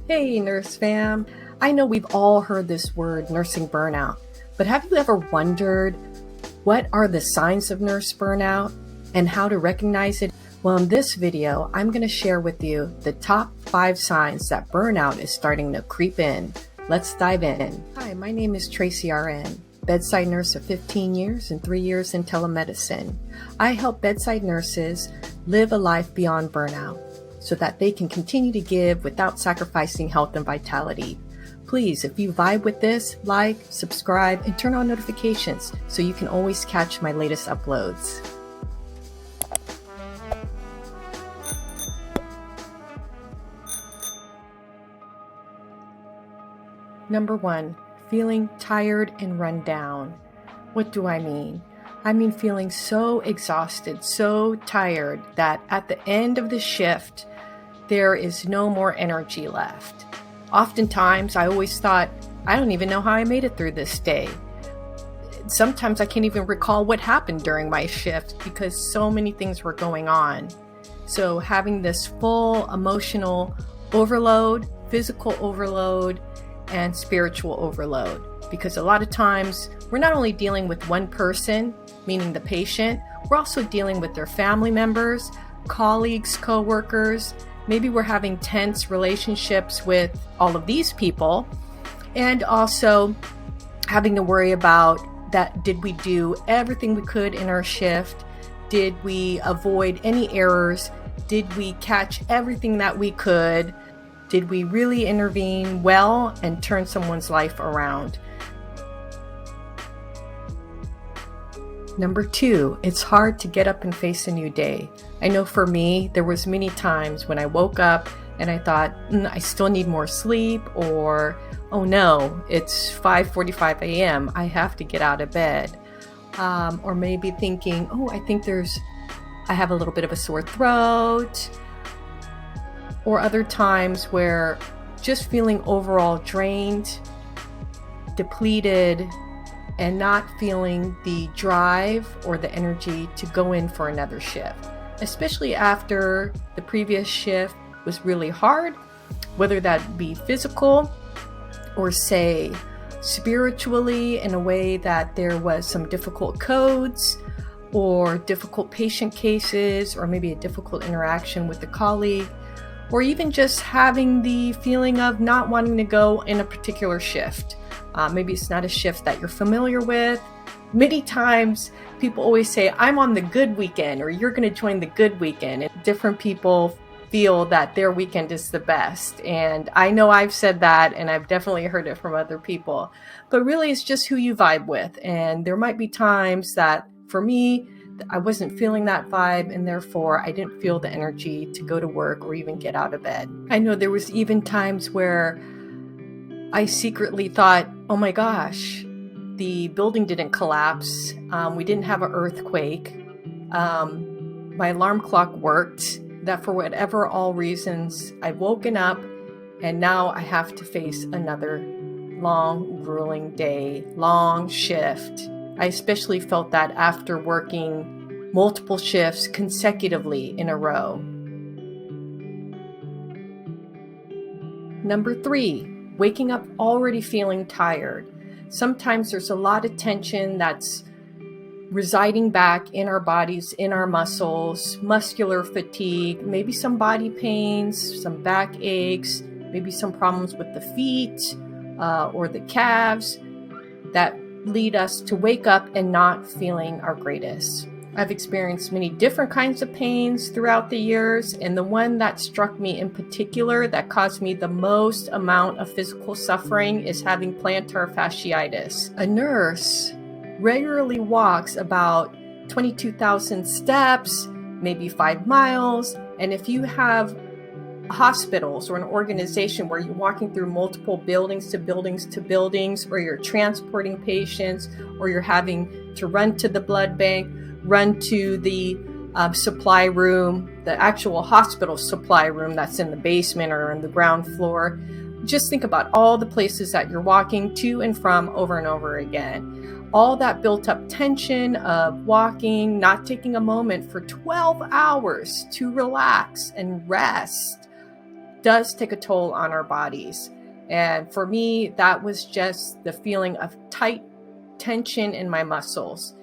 Hey, nurse fam. I know we've all heard this word, nursing burnout, but have you ever wondered what are the signs of nurse burnout and how to recognize it? Well, in this video, I'm going to share with you the top 5 signs that burnout is starting to creep in. Let's dive in. Hi, my name is Tracy RN, bedside nurse of 15 years and 3 years in telemedicine. I help bedside nurses live a life beyond burnout, so that they can continue to give without sacrificing health and vitality. Please, if you vibe with this, like, subscribe, and turn on notifications so you can always catch my latest uploads. Number 1, feeling tired and run down. What do I mean? I mean feeling so exhausted, so tired that at the end of the shift, there is no more energy left. Oftentimes, I always thought, I don't even know how I made it through this day. Sometimes I can't even recall what happened during my shift because so many things were going on. So having this full emotional overload, physical overload, and spiritual overload. Because a lot of times, we're not only dealing with one person, meaning the patient, we're also dealing with their family members, colleagues, co-workers. Maybe we're having tense relationships with all of these people, and also having to worry about that. Did we do everything we could in our shift? Did we avoid any errors? Did we catch everything that we could? Did we really intervene well and turn someone's life around? Number 2, it's hard to get up and face a new day. I know for me, there was many times when I woke up and I thought, I still need more sleep, or, oh no, it's 5:45 a.m. I have to get out of bed. Or maybe thinking, I have a little bit of a sore throat. Or other times where just feeling overall drained, depleted, and not feeling the drive or the energy to go in for another shift, especially after the previous shift was really hard, whether that be physical or say spiritually, in a way that there was some difficult codes or difficult patient cases, or maybe a difficult interaction with the colleague, or even just having the feeling of not wanting to go in a particular shift. Maybe it's not a shift that you're familiar with. Many times people always say, I'm on the good weekend, or you're going to join the good weekend. And different people feel that their weekend is the best. And I know I've said that, and I've definitely heard it from other people. But really, it's just who you vibe with. And there might be times that, for me, I wasn't feeling that vibe, and therefore I didn't feel the energy to go to work or even get out of bed. I know there was even times where I secretly thought, oh my gosh, the building didn't collapse. We didn't have an earthquake. My alarm clock worked. That for whatever all reasons, I've woken up and now I have to face another long, grueling day, long shift. I especially felt that after working multiple shifts consecutively in a row. Number 3, waking up already feeling tired. Sometimes there's a lot of tension that's residing back in our bodies, in our muscles, muscular fatigue, maybe some body pains, some back aches, maybe some problems with the feet or the calves that lead us to wake up and not feeling our greatest. I've experienced many different kinds of pains throughout the years, and the one that struck me in particular that caused me the most amount of physical suffering is having plantar fasciitis. A nurse regularly walks about 22,000 steps, maybe 5 miles, and if you have hospitals or an organization where you're walking through multiple buildings to buildings to buildings, or you're transporting patients, or you're having to run to the blood bank, run to the supply room, the actual hospital supply room that's in the basement or on the ground floor. Just think about all the places that you're walking to and from over and over again. All that built up tension of walking, not taking a moment for 12 hours to relax and rest, does take a toll on our bodies. And for me, that was just the feeling of tight tension in my muscles.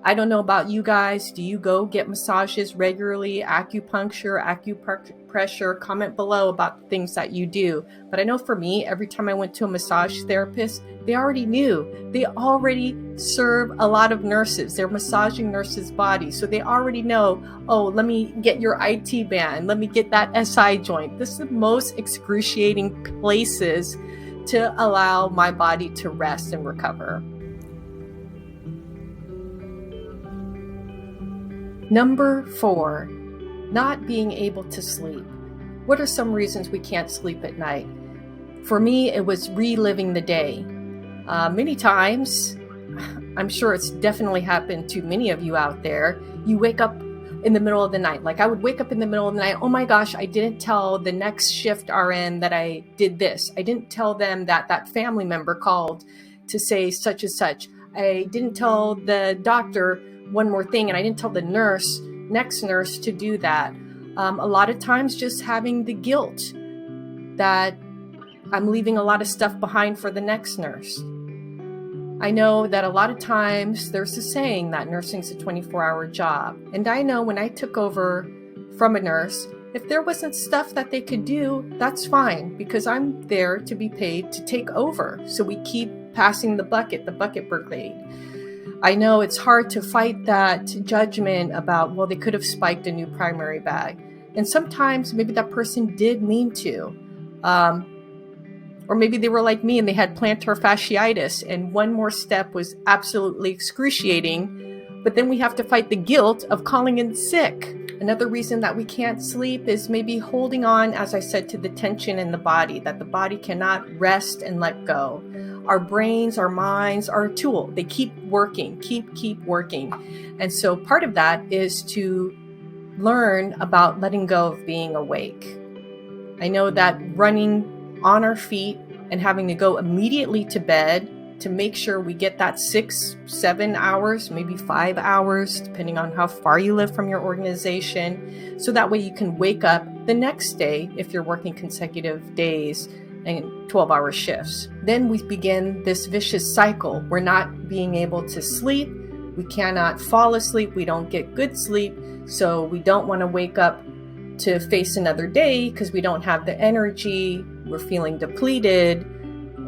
I don't know about you guys. Do you go get massages regularly, acupuncture, acupressure? Comment below about the things that you do. But I know for me, every time I went to a massage therapist, they already knew. They already serve a lot of nurses. They're massaging nurses' bodies. So they already know, oh, let me get your IT band. Let me get that SI joint. This is the most excruciating places to allow my body to rest and recover. Number 4, not being able to sleep. What are some reasons we can't sleep at night? For me, it was reliving the day. Many times, I'm sure it's definitely happened to many of you out there, you wake up in the middle of the night. Like I would wake up in the middle of the night, oh my gosh, I didn't tell the next shift RN that I did this. I didn't tell them that that family member called to say such and such. I didn't tell the doctor one more thing, and I didn't tell the next nurse to do that. A lot of times just having the guilt that I'm leaving a lot of stuff behind for the next nurse. I know that a lot of times there's a saying that nursing's a 24-hour job. And I know when I took over from a nurse, if there wasn't stuff that they could do, that's fine, because I'm there to be paid to take over. So we keep passing the bucket brigade. I know it's hard to fight that judgment about, well, they could have spiked a new primary bag. And sometimes maybe that person did mean to. Or maybe they were like me and they had plantar fasciitis and one more step was absolutely excruciating. But then we have to fight the guilt of calling in sick. Another reason that we can't sleep is maybe holding on, as I said, to the tension in the body, that the body cannot rest and let go. Our brains, our minds are a tool. They keep working, keep working. And so part of that is to learn about letting go of being awake. I know that running on our feet and having to go immediately to bed to make sure we get that 6-7 hours, maybe 5 hours, depending on how far you live from your organization. So that way you can wake up the next day if you're working consecutive days and 12-hour shifts. Then we begin this vicious cycle. We're not being able to sleep. We cannot fall asleep. We don't get good sleep. So we don't want to wake up to face another day because we don't have the energy. We're feeling depleted,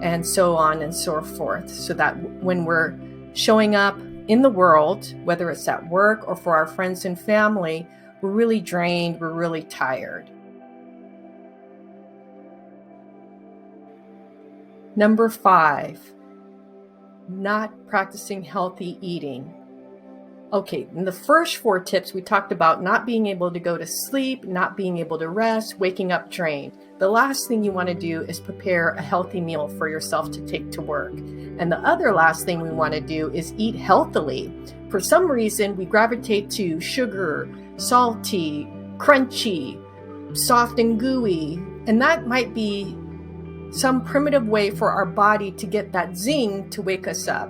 and so on and so forth. So that when we're showing up in the world, whether it's at work or for our friends and family, we're really drained, we're really tired. Number 5, not practicing healthy eating. Okay, in the first 4 tips, we talked about not being able to go to sleep, not being able to rest, waking up drained. The last thing you want to do is prepare a healthy meal for yourself to take to work. And the other last thing we want to do is eat healthily. For some reason, we gravitate to sugar, salty, crunchy, soft and gooey. And that might be some primitive way for our body to get that zing to wake us up.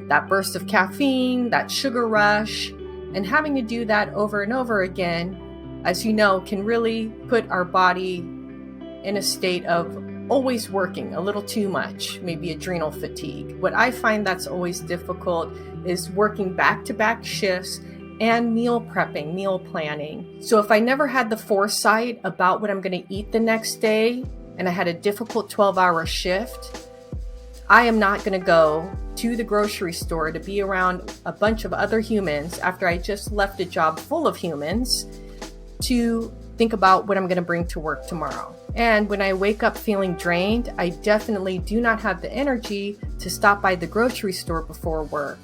That burst of caffeine, that sugar rush, and having to do that over and over again, as you know, can really put our body in a state of always working a little too much, maybe adrenal fatigue. What I find that's always difficult is working back-to-back shifts and meal prepping, meal planning. So if I never had the foresight about what I'm going to eat the next day, and I had a difficult 12-hour shift, I am not going to go to the grocery store to be around a bunch of other humans after I just left a job full of humans to think about what I'm going to bring to work tomorrow. And when I wake up feeling drained, I definitely do not have the energy to stop by the grocery store before work.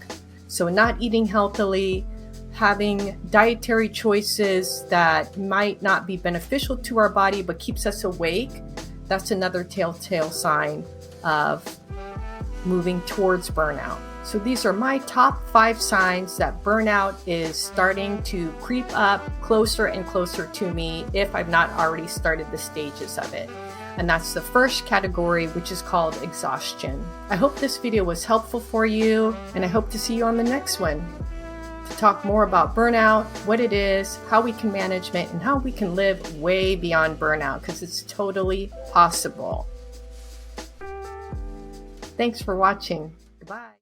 So not eating healthily, having dietary choices that might not be beneficial to our body but keeps us awake, that's another telltale sign of moving towards burnout. So these are my top 5 signs that burnout is starting to creep up closer and closer to me if I've not already started the stages of it. And that's the first category, which is called exhaustion. I hope this video was helpful for you, and I hope to see you on the next one. talk more about burnout, what it is, how we can manage it, and how we can live way beyond burnout, because it's totally possible. Thanks for watching. Goodbye.